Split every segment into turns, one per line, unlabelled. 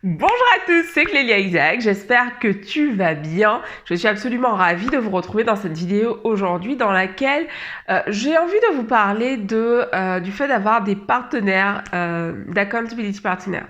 Bonjour à tous, c'est Clélia Isaac, j'espère que tu vas bien. Je suis absolument ravie de vous retrouver dans cette vidéo aujourd'hui dans laquelle j'ai envie de vous parler du fait d'avoir des partenaires, d'accountability partners.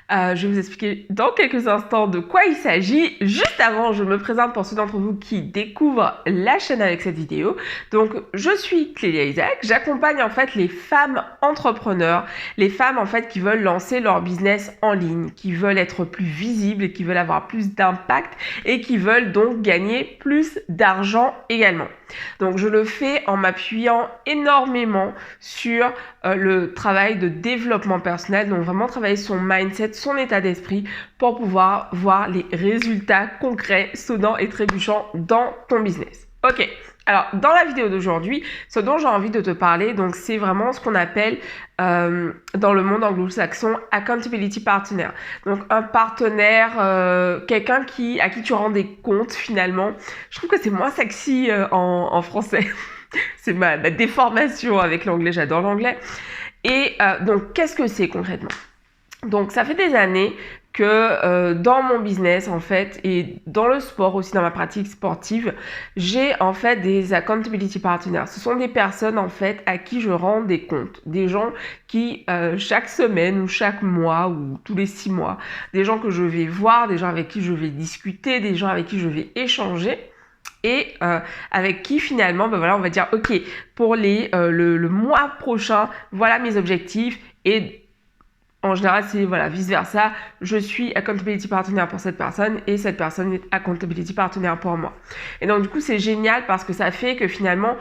Je vais vous expliquer dans quelques instants de quoi il s'agit. Juste avant, je me présente pour ceux d'entre vous qui découvrent la chaîne avec cette vidéo. Donc, je suis Clélia Isaac. J'accompagne en fait les femmes entrepreneurs, les femmes en fait qui veulent lancer leur business en ligne, qui veulent être plus visibles, qui veulent avoir plus d'impact et qui veulent donc gagner plus d'argent également. Donc, je le fais en m'appuyant énormément sur le travail de développement personnel, donc vraiment travailler son mindset, son état d'esprit pour pouvoir voir les résultats concrets, sonnants et trébuchants dans ton business. Ok, alors dans la vidéo d'aujourd'hui, ce dont j'ai envie de te parler, donc c'est vraiment ce qu'on appelle dans le monde anglo-saxon accountability partner. Donc un partenaire, quelqu'un à qui tu rends des comptes finalement. Je trouve que c'est moins sexy en français. C'est ma déformation avec l'anglais, j'adore l'anglais. Et donc, qu'est-ce que c'est concrètement? Donc, ça fait des années que dans mon business, en fait, et dans le sport aussi, dans ma pratique sportive, j'ai en fait des accountability partners. Ce sont des personnes, en fait, à qui je rends des comptes. Des gens qui, chaque semaine ou chaque mois ou tous les 6 mois, des gens que je vais voir, des gens avec qui je vais discuter, des gens avec qui je vais échanger. Et avec qui finalement, ben voilà, on va dire, ok, pour le mois prochain, voilà mes objectifs. Et en général, c'est voilà, vice versa. Je suis accountability partner pour cette personne et cette personne est accountability partner pour moi. Et donc du coup, c'est génial parce que ça fait que finalement,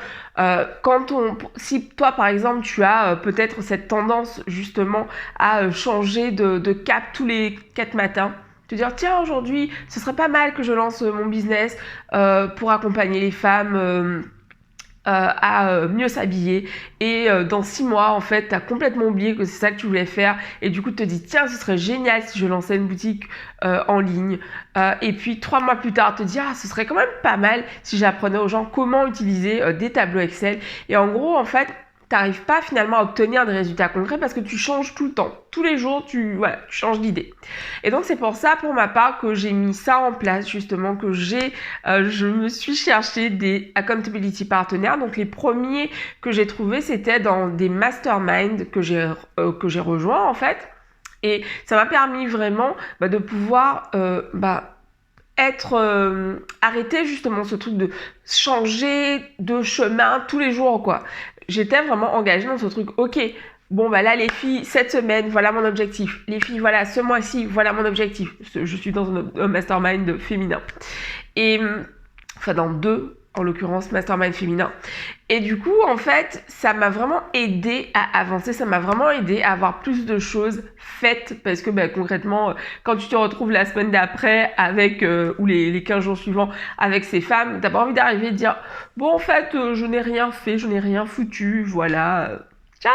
si toi par exemple, tu as peut-être cette tendance justement à changer de cap tous les 4 matins. Te dire, tiens, aujourd'hui, ce serait pas mal que je lance mon business pour accompagner les femmes à mieux s'habiller. Et dans 6 mois, en fait, tu as complètement oublié que c'est ça que tu voulais faire. Et du coup, tu te dis, tiens, ce serait génial si je lançais une boutique en ligne. Et puis, 3 mois plus tard, te dire, ah, ce serait quand même pas mal si j'apprenais aux gens comment utiliser des tableaux Excel. Et en gros, en fait, t'arrives pas finalement à obtenir des résultats concrets parce que tu changes tout le temps. Tous les jours, tu changes d'idée. Et donc, c'est pour ça, pour ma part, que j'ai mis ça en place, justement, que je me suis cherché des accountability partners. Donc, les premiers que j'ai trouvés, c'était dans des masterminds que j'ai rejoints, en fait. Et ça m'a permis vraiment de pouvoir arrêter justement ce truc de changer de chemin tous les jours, quoi. J'étais vraiment engagée dans ce truc. Ok, bon bah là les filles, cette semaine, voilà mon objectif. Les filles, voilà, ce mois-ci, voilà mon objectif. Je suis dans un mastermind féminin. Et enfin dans 2, en l'occurrence, mastermind féminin. Et du coup, en fait, ça m'a vraiment aidé à avancer, ça m'a vraiment aidé à avoir plus de choses faites parce que concrètement, quand tu te retrouves la semaine d'après avec, ou les 15 jours suivants avec ces femmes, t'as pas envie d'arriver et de dire « Bon, en fait, je n'ai rien fait, je n'ai rien foutu, voilà... » Ciao.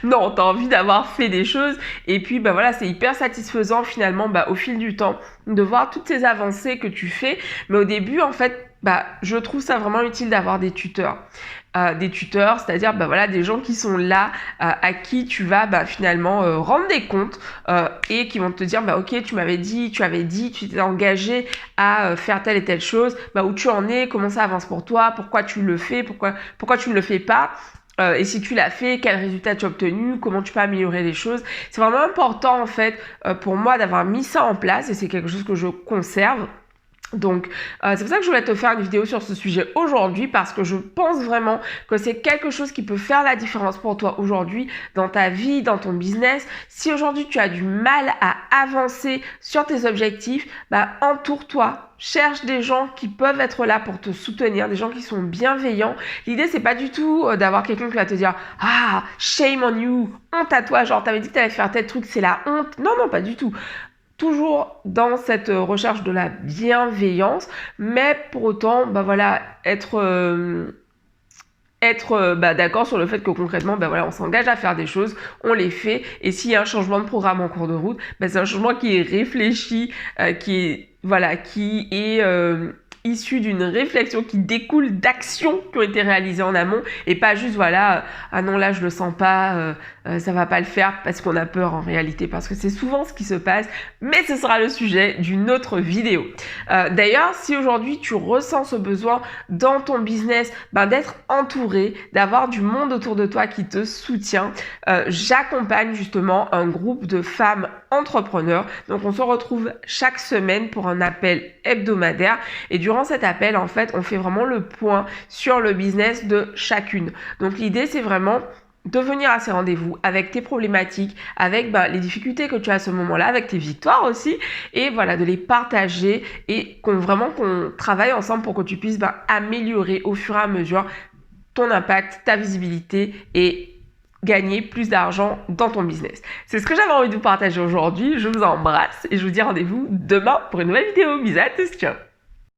Non, t'as envie d'avoir fait des choses et puis voilà, c'est hyper satisfaisant finalement au fil du temps de voir toutes ces avancées que tu fais. Mais au début, en fait, je trouve ça vraiment utile d'avoir des tuteurs. C'est-à-dire voilà, des gens qui sont là, à qui tu vas finalement rendre des comptes et qui vont te dire ok, tu avais dit, tu t'es engagé à faire telle et telle chose, où tu en es, comment ça avance pour toi, pourquoi tu le fais, pourquoi tu ne le fais pas. Et si tu l'as fait, quel résultat tu as obtenu, comment tu peux améliorer les choses. C'est vraiment important en fait pour moi d'avoir mis ça en place et c'est quelque chose que je conserve. Donc c'est pour ça que je voulais te faire une vidéo sur ce sujet aujourd'hui parce que je pense vraiment que c'est quelque chose qui peut faire la différence pour toi aujourd'hui dans ta vie, dans ton business. Si aujourd'hui tu as du mal à avancer sur tes objectifs, entoure-toi. Cherche des gens qui peuvent être là pour te soutenir, des gens qui sont bienveillants. L'idée, c'est pas du tout d'avoir quelqu'un qui va te dire « Ah, shame on you, honte à toi, genre t'avais dit que t'allais faire tel truc, c'est la honte. » Non, pas du tout. Toujours dans cette recherche de la bienveillance, mais pour autant, être d'accord sur le fait que concrètement, on s'engage à faire des choses, on les fait, et s'il y a un changement de programme en cours de route, c'est un changement qui est réfléchi, qui est issu d'une réflexion qui découle d'actions qui ont été réalisées en amont et pas juste voilà, ah non là je le sens pas, ça va pas le faire parce qu'on a peur en réalité, parce que c'est souvent ce qui se passe, mais ce sera le sujet d'une autre vidéo. D'ailleurs, si aujourd'hui tu ressens ce besoin dans ton business d'être entouré, d'avoir du monde autour de toi qui te soutient, j'accompagne justement un groupe de femmes entrepreneurs. Donc on se retrouve chaque semaine pour un appel hebdomadaire et durant cet appel en fait on fait vraiment le point sur le business de chacune. Donc l'idée c'est vraiment de venir à ces rendez-vous avec tes problématiques, avec les difficultés que tu as à ce moment-là, avec tes victoires aussi, et voilà, de les partager et qu'on travaille ensemble pour que tu puisses améliorer au fur et à mesure ton impact, ta visibilité et gagner plus d'argent dans ton business. C'est ce que j'avais envie de vous partager aujourd'hui. Je vous embrasse et je vous dis rendez-vous demain pour une nouvelle vidéo. Bisous à tous, ciao.